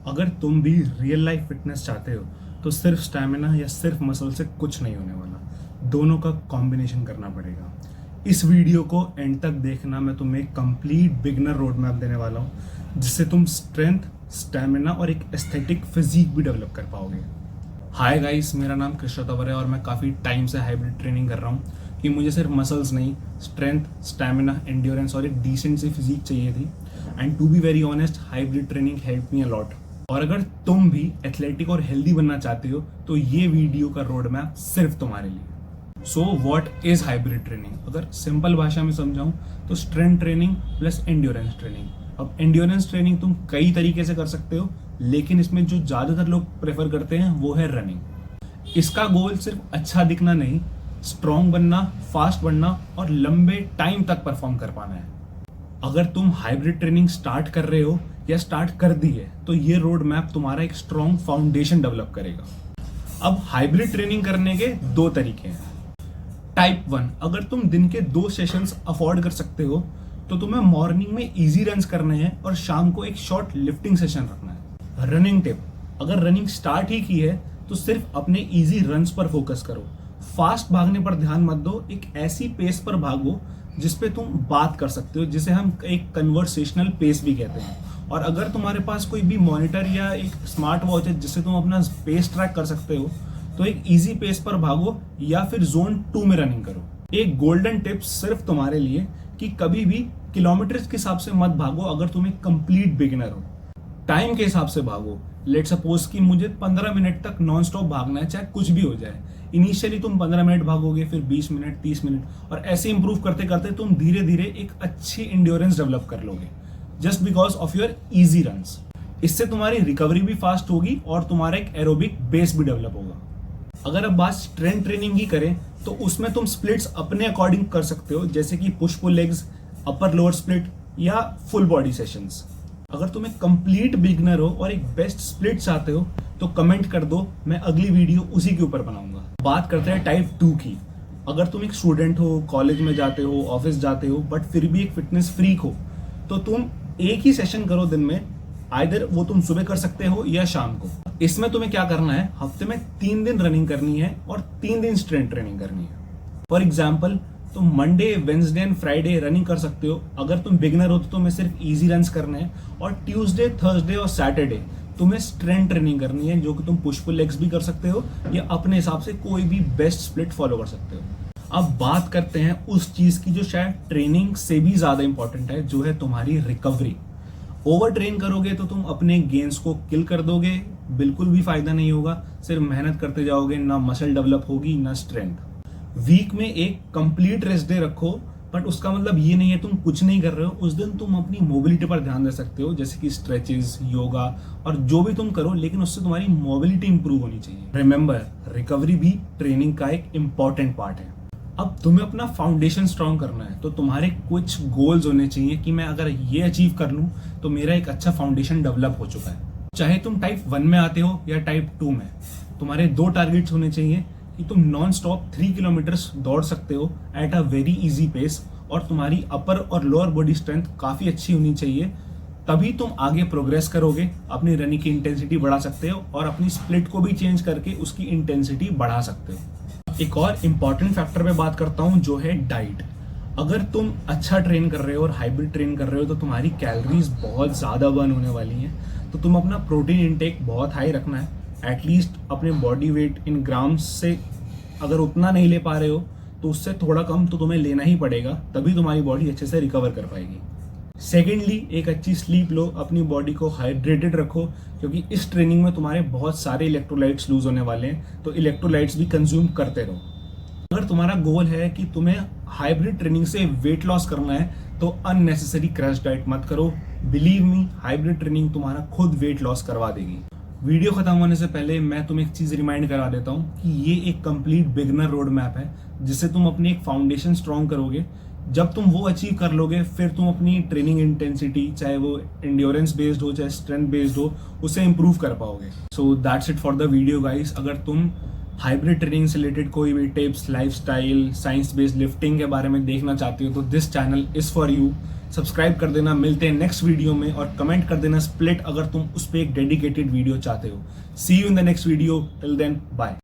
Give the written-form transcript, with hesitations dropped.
अगर तुम भी रियल लाइफ फिटनेस चाहते हो तो सिर्फ स्टैमिना या सिर्फ मसल से कुछ नहीं होने वाला, दोनों का कॉम्बिनेशन करना पड़ेगा। इस वीडियो को एंड तक देखना, मैं तुम्हें एक कंप्लीट बिगनर रोड मैप देने वाला हूँ जिससे तुम स्ट्रेंथ, स्टैमिना और एक एस्थेटिक फिजिक भी डेवलप कर पाओगे। हाय गाइस, मेरा नाम कृष्ण तंवर है और मैं काफ़ी टाइम से हाइब्रिड ट्रेनिंग कर रहा हूँ कि मुझे सिर्फ मसल्स नहीं, स्ट्रेंथ, स्टैमिना, एंड्योरेंस और एक डिसेंट सी फिजिक चाहिए थी। And to be very honest, hybrid training help me a lot. और अगर तुम भी एथलेटिक और हेल्दी बनना चाहते हो तो ये वीडियो का रोड मैप सिर्फ तुम्हारे लिए। So what is hybrid training? अगर सिंपल भाषा में समझाऊं तो strength training plus endurance training. अब एंड्योरेंस ट्रेनिंग तुम कई तरीके से कर सकते हो, लेकिन इसमें जो ज्यादातर लोग प्रेफर करते हैं वो है रनिंग। इसका गोल सिर्फ अच्छा दिखना नहीं, स्ट्रॉन्ग बनना, फास्ट बनना और लंबे टाइम तक परफॉर्म कर पाना है। अगर तुम हाइब्रिड ट्रेनिंग स्टार्ट कर रहे हो या स्टार्ट कर दी है तो ये रोड मैप तुम्हारा एक स्ट्रॉन्ग फाउंडेशन डेवलप करेगा। अब हाइब्रिड ट्रेनिंग करने के दो तरीके हैं। टाइप 1, अगर तुम दिन के 2 सेशंस अफोर्ड कर सकते हो तो तुम्हें मॉर्निंग में इजी रन्स करने हैं और शाम को एक शॉर्ट लिफ्टिंग सेशन रखना है। रनिंग टिप, अगर रनिंग स्टार्ट ही की है तो सिर्फ अपने इजी रन्स पर फोकस करो। फास्ट भागने पर ध्यान मत दो, एक ऐसी पेस पर भागो जिसपे तुम बात कर सकते हो, जिसे हम एक कन्वर्सेशनल पेस भी कहते हैं। और अगर तुम्हारे पास कोई भी मॉनिटर या एक स्मार्ट वॉच है जिससे तुम अपना पेस ट्रैक कर सकते हो तो एक इजी पेस पर भागो या फिर जोन 2 में रनिंग करो। एक गोल्डन टिप सिर्फ तुम्हारे लिए कि कभी भी किलोमीटर्स के हिसाब से मत भागो। अगर तुम एक कंप्लीट बिगिनर हो, टाइम के हिसाब से भागो। लेट सपोज कि मुझे 15 मिनट तक नॉन स्टॉप भागना है, चाहे कुछ भी हो जाए। इनिशियली तुम 15 मिनट भागोगे, फिर 20 मिनट, 30 मिनट और ऐसे इंप्रूव करते करते तुम धीरे धीरे एक अच्छी इंड्योरेंस डेवलप कर लोगे, just because of your easy runs. इससे तुम्हारी रिकवरी भी फास्ट होगी और तुम्हारा एक एरोबिक बेस भी डेवलप होगा। अगर अब बात स्ट्रेंथ ट्रेनिंग की करें तो उसमें तुम स्प्लिट्स अपने अकॉर्डिंग कर सकते हो, जैसे कि push pull legs, upper lower split या फुल बॉडी सेशंस। अगर तुम एक कंप्लीट बिगनर हो और एक बेस्ट स्प्लिट चाहते हो तो कमेंट कर दो, मैं अगली वीडियो उसी के ऊपर बनाऊंगा। बात करते हैं टाइप 2 की। अगर तुम एक स्टूडेंट हो, कॉलेज में जाते हो, ऑफिस जाते हो, बट फिर भी एक फिटनेस फ्रीक हो तो तुम एक ही सेशन करो दिन में। आइदर वो तुम सुबह कर सकते हो या शाम को। इसमें तुम्हें क्या करना है, हफ्ते में 3 दिन रनिंग करनी है और 3 दिन स्ट्रेंथ ट्रेनिंग करनी है। फॉर एग्जाम्पल, तुम Monday, Wednesday and Friday running कर सकते हो। अगर तुम बिगनर हो तो तुम्हें सिर्फ इजी रन्स करने हैं और ट्यूसडे, थर्सडे और सैटरडे तुम्हें स्ट्रेंथ ट्रेनिंग करनी है, जो कि तुम पुश पुल लेग्स भी कर सकते हो या अपने हिसाब से कोई भी बेस्ट स्प्लिट फॉलो कर सकते हो। अब बात करते हैं उस चीज की जो शायद ट्रेनिंग से भी ज्यादा इंपॉर्टेंट है, जो है तुम्हारी रिकवरी। ओवर ट्रेन करोगे तो तुम अपने गेन्स को किल कर दोगे, बिल्कुल भी फायदा नहीं होगा। सिर्फ मेहनत करते जाओगे, ना मसल डेवलप होगी ना स्ट्रेंथ। वीक में एक कंप्लीट रेस्ट डे रखो, बट उसका मतलब ये नहीं है तुम कुछ नहीं कर रहे हो। उस दिन तुम अपनी मोबिलिटी पर ध्यान दे सकते हो, जैसे कि स्ट्रेचेस, योगा और जो भी तुम करो, लेकिन उससे तुम्हारी मोबिलिटी इंप्रूव होनी चाहिए। रिमेंबर, रिकवरी भी ट्रेनिंग का एक इंपॉर्टेंट पार्ट है। अब तुम्हें अपना फाउंडेशन स्ट्रॉन्ग करना है तो तुम्हारे कुछ गोल्स होने चाहिए कि मैं अगर ये अचीव कर लूं तो मेरा एक अच्छा फाउंडेशन डेवलप हो चुका है। चाहे तुम टाइप 1 में आते हो या टाइप 2 में, तुम्हारे 2 टारगेट्स होने चाहिए कि तुम नॉन स्टॉप 3 किलोमीटर्स दौड़ सकते हो at a very easy pace और तुम्हारी अपर और लोअर बॉडी स्ट्रेंथ काफी अच्छी होनी चाहिए। तभी तुम आगे प्रोग्रेस करोगे, अपनी रनिंग की इंटेंसिटी बढ़ा सकते हो और अपनी स्प्लिट को भी चेंज करके उसकी इंटेंसिटी बढ़ा सकते हो। एक और इम्पॉर्टेंट फैक्टर पे बात करता हूँ, जो है डाइट। अगर तुम अच्छा ट्रेन कर रहे हो और हाइब्रिड ट्रेन कर रहे हो तो तुम्हारी कैलोरीज बहुत ज़्यादा बर्न होने वाली हैं, तो तुम अपना प्रोटीन इंटेक बहुत हाई रखना है। एटलीस्ट अपने बॉडी वेट इन ग्राम्स से अगर उतना नहीं ले पा रहे हो तो उससे थोड़ा कम तो तुम्हें लेना ही पड़ेगा, तभी तुम्हारी बॉडी अच्छे से रिकवर कर पाएगी। सेकेंडली, एक अच्छी स्लीप लो, अपनी बॉडी को हाइड्रेटेड रखो, क्योंकि इस ट्रेनिंग में तुम्हारे बहुत सारे इलेक्ट्रोलाइट्स लूज होने वाले हैं, तो इलेक्ट्रोलाइट्स भी कंज्यूम करते रहो। अगर तुम्हारा गोल है कि तुम्हें हाइब्रिड ट्रेनिंग से वेट लॉस करना है तो अननेसेसरी क्रैश डाइट मत करो। बिलीव मी, हाइब्रिड ट्रेनिंग तुम्हारा खुद वेट लॉस करवा देगी। वीडियो खत्म होने से पहले मैं तुम्हें एक चीज रिमाइंड करा देता हूँ कि ये एक कंप्लीट बिगनर रोड मैप है, जिससे तुम अपनी एक फाउंडेशन स्ट्रॉन्ग करोगे। जब तुम वो अचीव कर लोगे फिर तुम अपनी ट्रेनिंग इंटेंसिटी, चाहे वो एंड्योरेंस बेस्ड हो चाहे स्ट्रेंथ बेस्ड हो, उसे इंप्रूव कर पाओगे। So that's it for the video guys. अगर तुम हाइब्रिड ट्रेनिंग से रिलेटेड कोई भी tips, lifestyle, science based lifting के बारे में देखना चाहते हो तो this channel is for you. Subscribe कर देना। मिलते हैं नेक्स्ट वीडियो में, और कमेंट कर देना स्प्लिट अगर तुम उस पर एक डेडिकेटेड वीडियो चाहते हो। See you in the next video, till then bye.